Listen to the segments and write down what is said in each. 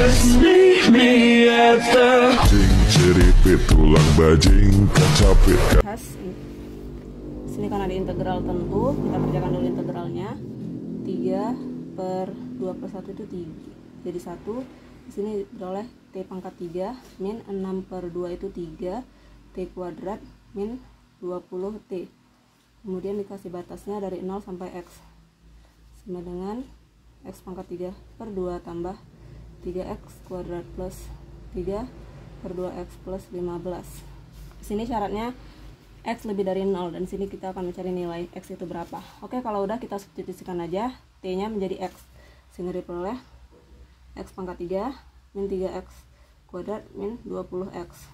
Just meet me at the ceripit tulang bajing kacapit. Sini kan ada integral tentu, kita kerjakan dulu integralnya. 3 per 2 per 1 itu 3, jadi 1. Di sini beroleh T pangkat 3 min 6 per 2 itu 3 T kuadrat min 20 T. Kemudian dikasih batasnya dari 0 sampai X sama dengan X pangkat 3 per 2 tambah 3X kuadrat plus 3 per 2X plus 15. Di sini syaratnya X lebih dari 0, dan sini kita akan mencari nilai X itu berapa. Oke, kalau udah kita substitusikan aja T nya menjadi X, sehingga diperoleh X pangkat 3 min 3X kuadrat min 20X.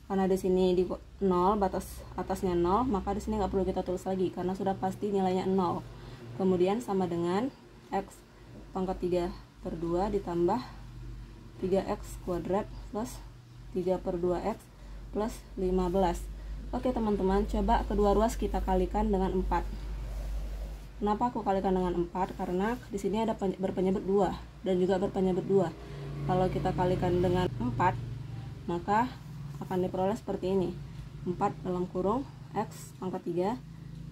Karena di sini di 0, batas atasnya 0, maka di sini nggak perlu kita tulis lagi karena sudah pasti nilainya 0. Kemudian sama dengan X pangkat 3 per 2 ditambah 3X kuadrat plus 3 per 2X plus 15. Oke teman-teman, coba kedua ruas kita kalikan dengan 4. Kenapa aku kalikan dengan 4? Karena di sini ada berpenyebut 2 dan juga berpenyebut 2. Kalau kita kalikan dengan 4, maka akan diperoleh seperti ini. 4 dalam kurung X pangkat 3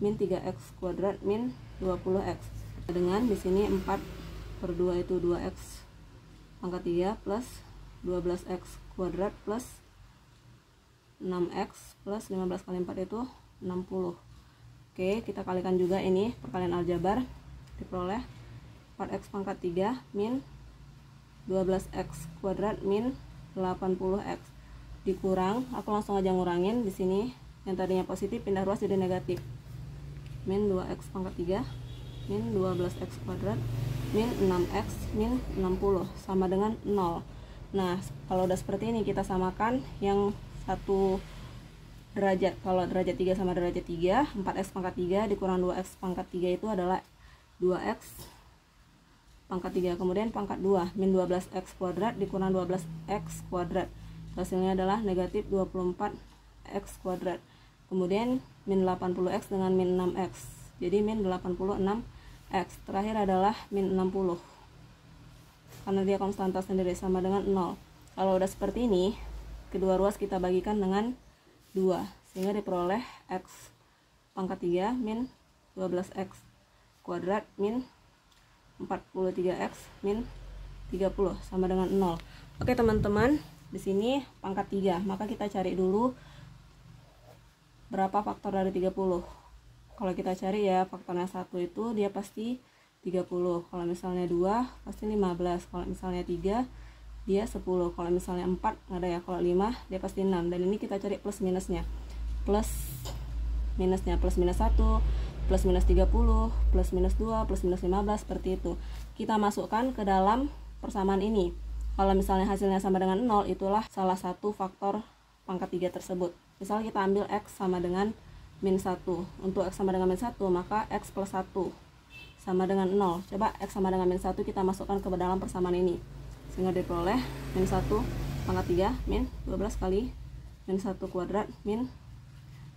min 3X kuadrat min 20X. Dengan di sini 4 per 2 itu 2X pangkat 3 plus 12X kuadrat plus 6X plus 15 kali 4 itu 60. Oke, kita kalikan juga ini perkalian aljabar, diperoleh 4X pangkat 3 min 12X kuadrat min 80X dikurang, aku langsung aja ngurangin. Di sini yang tadinya positif pindah ruas jadi negatif, min 2X pangkat 3 min 12X kuadrat min 6X min 60 sama dengan 0. Nah, kalau udah seperti ini kita samakan yang satu derajat. Kalau derajat 3 sama derajat 3, 4X pangkat 3 dikurang 2X pangkat 3 itu adalah 2X pangkat 3. Kemudian pangkat 2 min 12X kuadrat dikurang 12X kuadrat, hasilnya adalah negatif 24X kuadrat. Kemudian min 80X dengan min 6X, jadi min 86X. Terakhir adalah min 60 karena dia konstanta sendiri sama dengan 0. Kalau udah seperti ini, kedua ruas kita bagikan dengan 2, sehingga diperoleh X pangkat 3 min 12X kuadrat min 43X min 30 sama dengan 0. Oke teman-teman, di sini pangkat 3, maka kita cari dulu berapa faktor dari 30. Kalau kita cari ya, faktornya 1 itu dia pasti 30. Kalau misalnya 2 pasti 15. Kalau misalnya 3 dia 10. Kalau misalnya 4 nggak ada ya. Kalau 5 dia pasti 6. Dan ini kita cari plus minusnya. Plus minusnya plus minus 1, plus minus 30, plus minus 2, plus minus 15, seperti itu. Kita masukkan ke dalam persamaan ini. Kalau misalnya hasilnya sama dengan 0, itulah salah satu faktor pangkat 3 tersebut. Misalnya kita ambil X sama dengan min 1. Untuk X sama dengan min 1, maka X plus 1 sama dengan 0. Coba X sama dengan min 1 kita masukkan ke dalam persamaan ini, sehingga diperoleh min 1 pangkat 3 min 12 kali min 1 kuadrat min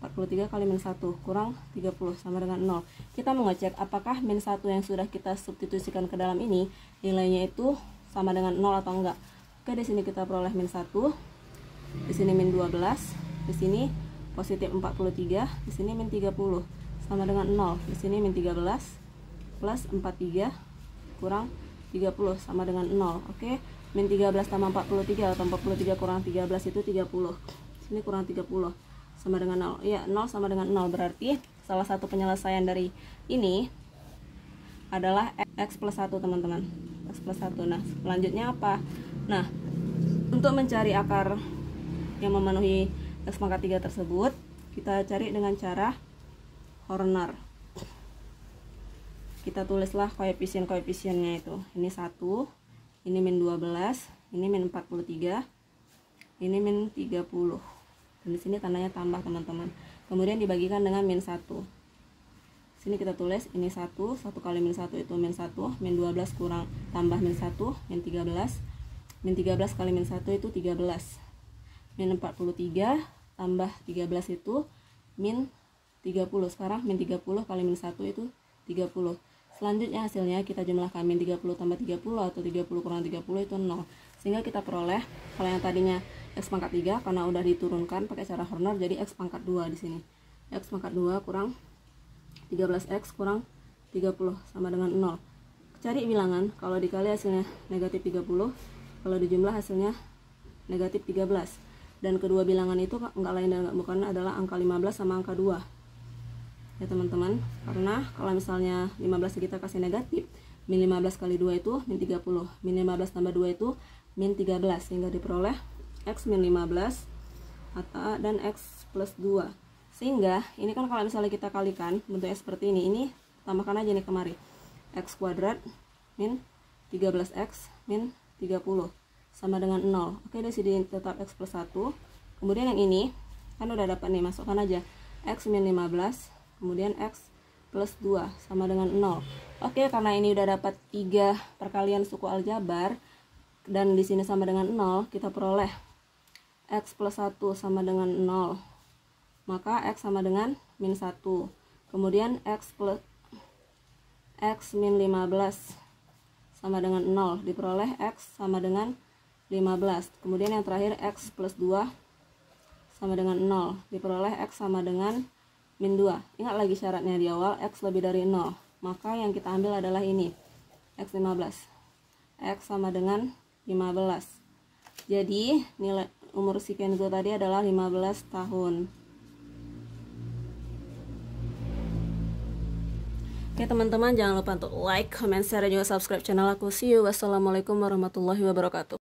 43 kali min 1 kurang 30 sama dengan 0. Kita mau ngecek apakah min 1 yang sudah kita substitusikan ke dalam ini nilainya itu sama dengan 0 atau enggak. Oke, di sini kita peroleh min 1, di sini min 12, di sini positif 43, di sini min 30 sama dengan 0. Di sini min 13 plus 43 kurang 30 sama dengan 0. Oke, min 13 tambah 43 atau 43 kurang 13 itu 30. Sini kurang 30 sama dengan 0. Ya, 0 sama dengan 0, berarti salah satu penyelesaian dari ini adalah X plus 1 teman-teman. X plus 1. Nah, selanjutnya apa? Nah, untuk mencari akar yang memenuhi X pangkat 3 tersebut, kita cari dengan cara Horner. Kita tulislah koefisien-koefisiennya itu. Ini 1, ini min 12, ini min 43, ini min 30. Dan di sini tandanya tambah teman-teman. Kemudian dibagikan dengan min 1. Sini kita tulis ini 1 kali min 1 itu min 1, min 12 kurang tambah min 1, min 13. Min 13 kali min 1 itu 13. Min 43 tambah 13 itu min 30. Sekarang min 30 kali min 1 itu 30. Selanjutnya hasilnya kita jumlahkan min 30 tambah 30 atau 30 kurang 30 itu 0. Sehingga kita peroleh, kalau yang tadinya X pangkat 3 karena udah diturunkan pakai cara Horner, jadi X pangkat 2 di sini. X pangkat 2 kurang 13X kurang 30 sama dengan 0. Cari bilangan, kalau dikali hasilnya negatif 30, kalau dijumlah hasilnya negatif 13. Dan kedua bilangan itu enggak lain dan enggak bukan adalah angka 15 sama angka 2. Ya teman-teman, karena kalau misalnya 15 kita kasih negatif, min 15 kali 2 itu min 30, min 15 tambah 2 itu min 13, sehingga diperoleh X min 15 dan X plus 2. Sehingga ini kan kalau misalnya kita kalikan bentuknya seperti ini tambahkan aja nih kemari, X kuadrat min 13X min 30 sama dengan 0. Oke, di sini tetap X plus 1. Kemudian yang ini kan udah dapat nih, masukkan aja X min 15 kemudian X plus 2 sama dengan 0. Oke, karena ini udah dapat 3 perkalian suku aljabar dan di sini sama dengan 0, kita peroleh X plus 1 sama dengan 0. Maka X sama dengan min 1. Kemudian X min 15 sama dengan 0, diperoleh X sama dengan 15. Kemudian yang terakhir X plus 2 sama dengan 0, diperoleh X sama dengan min 2. Ingat lagi syaratnya di awal, X lebih dari 0. Maka yang kita ambil adalah ini, X 15. X sama dengan 15. Jadi nilai umur si Kenzo tadi adalah 15 tahun. Oke teman-teman, jangan lupa untuk like, comment, share, dan juga subscribe channel aku. See you. Wassalamualaikum warahmatullahi wabarakatuh.